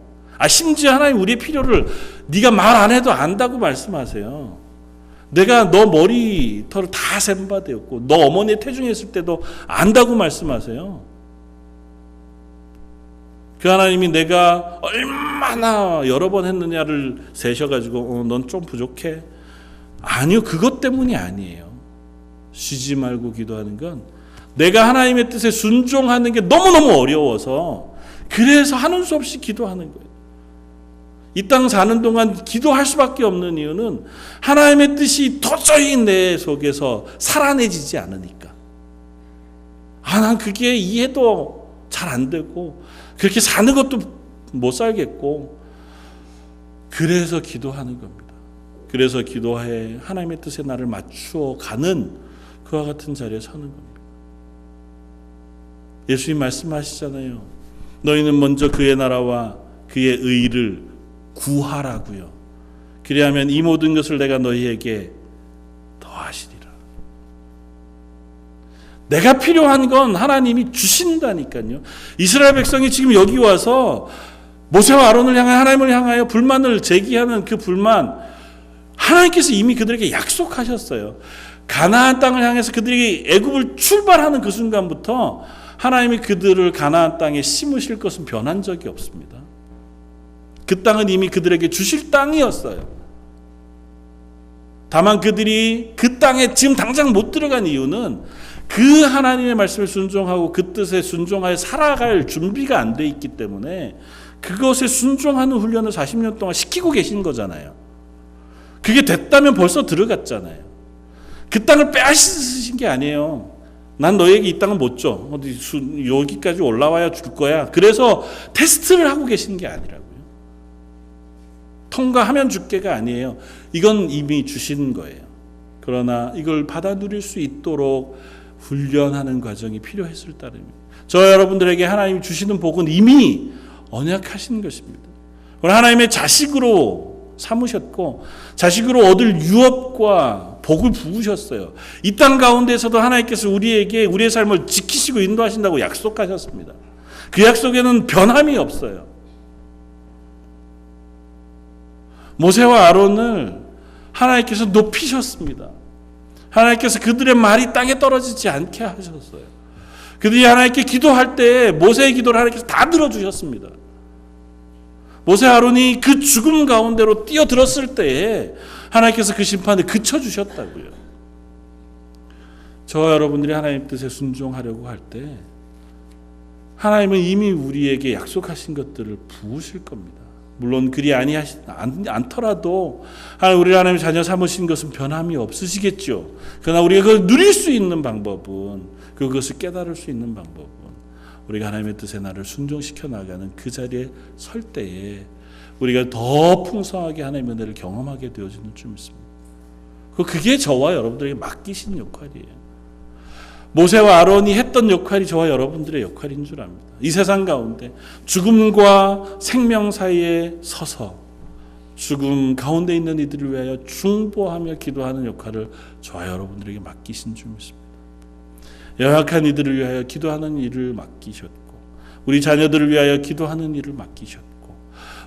심지어 하나님 우리의 필요를 네가 말 안 해도 안다고 말씀하세요. 내가 너 머리털을 다 센 바 되었고 너 어머니의 태중에 있을 때도 안다고 말씀하세요. 그 하나님이 내가 얼마나 여러 번 했느냐를 세셔가지고 넌 좀 부족해. 아니요, 그것 때문이 아니에요. 쉬지 말고 기도하는 건 내가 하나님의 뜻에 순종하는 게 너무너무 어려워서 그래서 하는 수 없이 기도하는 거예요. 이 땅 사는 동안 기도할 수밖에 없는 이유는 하나님의 뜻이 도저히 내 속에서 살아내지지 않으니까. 난 그게 이해도 잘 안 되고 그렇게 사는 것도 못 살겠고 그래서 기도하는 겁니다. 그래서 기도해 하나님의 뜻에 나를 맞추어 가는 그와 같은 자리에 서는 겁니다. 예수님 말씀하시잖아요. 너희는 먼저 그의 나라와 그의 의를 구하라고요. 그리하면 이 모든 것을 내가 너희에게 더하시리라. 내가 필요한 건 하나님이 주신다니까요. 이스라엘 백성이 지금 여기 와서 모세와 아론을 향해 하나님을 향하여 불만을 제기하는 그 불만 하나님께서 이미 그들에게 약속하셨어요. 가나안 땅을 향해서 그들이 애굽을 출발하는 그 순간부터 하나님이 그들을 가나안 땅에 심으실 것은 변한 적이 없습니다. 그 땅은 이미 그들에게 주실 땅이었어요. 다만 그들이 그 땅에 지금 당장 못 들어간 이유는 그 하나님의 말씀에 순종하고 그 뜻에 순종하여 살아갈 준비가 안 돼 있기 때문에 그것에 순종하는 훈련을 40년 동안 시키고 계신 거잖아요. 그게 됐다면 벌써 들어갔잖아요. 그 땅을 빼앗으신 게 아니에요. 난 너에게 이 땅은 못 줘. 여기까지 올라와야 줄 거야. 그래서 테스트를 하고 계신 게 아니라고요. 통과하면 줄게가 아니에요. 이건 이미 주신 거예요. 그러나 이걸 받아 누릴 수 있도록 훈련하는 과정이 필요했을 따름입니다. 저 여러분들에게 하나님이 주시는 복은 이미 언약하신 것입니다. 하나님의 자식으로 삼으셨고 자식으로 얻을 유업과 복을 부으셨어요. 이 땅 가운데서도 하나님께서 우리에게 우리의 삶을 지키시고 인도하신다고 약속하셨습니다. 그 약속에는 변함이 없어요. 모세와 아론을 하나님께서 높이셨습니다. 하나님께서 그들의 말이 땅에 떨어지지 않게 하셨어요. 그들이 하나님께 기도할 때 모세의 기도를 하나님께서 다 들어주셨습니다. 모세 아론이 그 죽음 가운데로 뛰어들었을 때에 하나님께서 그 심판을 그쳐주셨다고요. 저와 여러분들이 하나님 뜻에 순종하려고 할 때 하나님은 이미 우리에게 약속하신 것들을 부으실 겁니다. 물론 그리 않더라도 우리 하나님 자녀 삼으신 것은 변함이 없으시겠죠. 그러나 우리가 그걸 누릴 수 있는 방법은, 그것을 깨달을 수 있는 방법은 우리가 하나님의 뜻에 나를 순종시켜 나가는 그 자리에 설 때에 우리가 더 풍성하게 하나님의 은혜를 경험하게 되어지는 줄 믿습니다. 그게 저와 여러분들에게 맡기신 역할이에요. 모세와 아론이 했던 역할이 저와 여러분들의 역할인 줄 압니다. 이 세상 가운데 죽음과 생명 사이에 서서 죽음 가운데 있는 이들을 위하여 중보하며 기도하는 역할을 저와 여러분들에게 맡기신 줄 믿습니다. 연약한 이들을 위하여 기도하는 일을 맡기셨고, 우리 자녀들을 위하여 기도하는 일을 맡기셨고,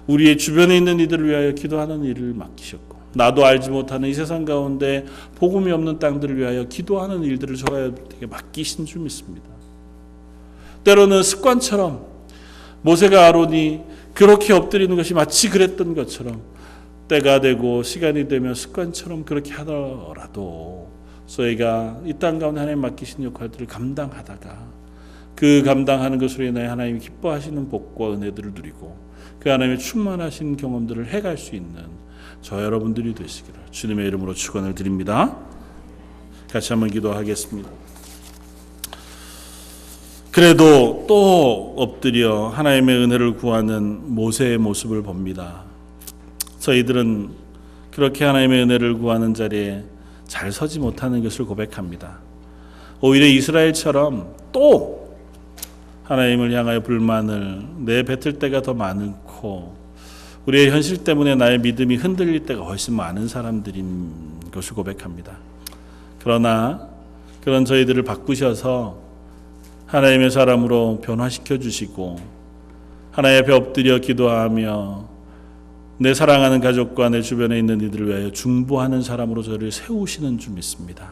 우리의 주변에 있는 이들을 위하여 기도하는 일을 맡기셨고, 나도 알지 못하는 이 세상 가운데 복음이 없는 땅들을 위하여 기도하는 일들을 저에게 맡기신 줄 믿습니다. 때로는 습관처럼 모세가 아론이 그렇게 엎드리는 것이 마치 그랬던 것처럼 때가 되고 시간이 되면 습관처럼 그렇게 하더라도 저희가 이 땅 가운데 하나님 맡기신 역할들을 감당하다가 그 감당하는 것으로 인하여 하나님이 기뻐하시는 복과 은혜들을 누리고 그 하나님의 충만하신 경험들을 해갈 수 있는 저 여러분들이 되시기를 주님의 이름으로 축원을 드립니다. 같이 한번 기도하겠습니다. 그래도 또 엎드려 하나님의 은혜를 구하는 모세의 모습을 봅니다. 저희들은 그렇게 하나님의 은혜를 구하는 자리에 잘 서지 못하는 것을 고백합니다. 오히려 이스라엘처럼 또 하나님을 향하여 불만을 내뱉을 때가 더 많고 우리의 현실 때문에 나의 믿음이 흔들릴 때가 훨씬 많은 사람들인 것을 고백합니다. 그러나 그런 저희들을 바꾸셔서 하나님의 사람으로 변화시켜 주시고 하나님 앞에 엎드려 기도하며 내 사랑하는 가족과 내 주변에 있는 이들을 위하여 중보하는 사람으로 저를 세우시는 줄 믿습니다.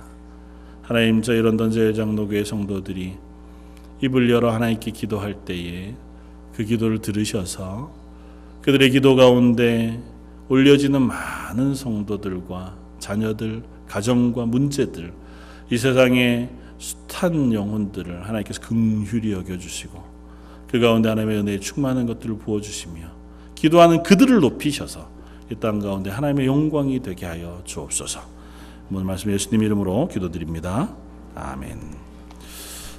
하나님, 저희 런던 제일장로교회 성도들이 입을 열어 하나님께 기도할 때에 그 기도를 들으셔서 그들의 기도 가운데 올려지는 많은 성도들과 자녀들, 가정과 문제들, 이 세상의 숱한 영혼들을 하나님께서 긍휼히 여겨주시고 그 가운데 하나님의 은혜에 충만한 것들을 부어주시며 기도하는 그들을 높이셔서 이 땅 가운데 하나님의 영광이 되게 하여 주옵소서. 오늘 말씀 예수님 이름으로 기도드립니다. 아멘.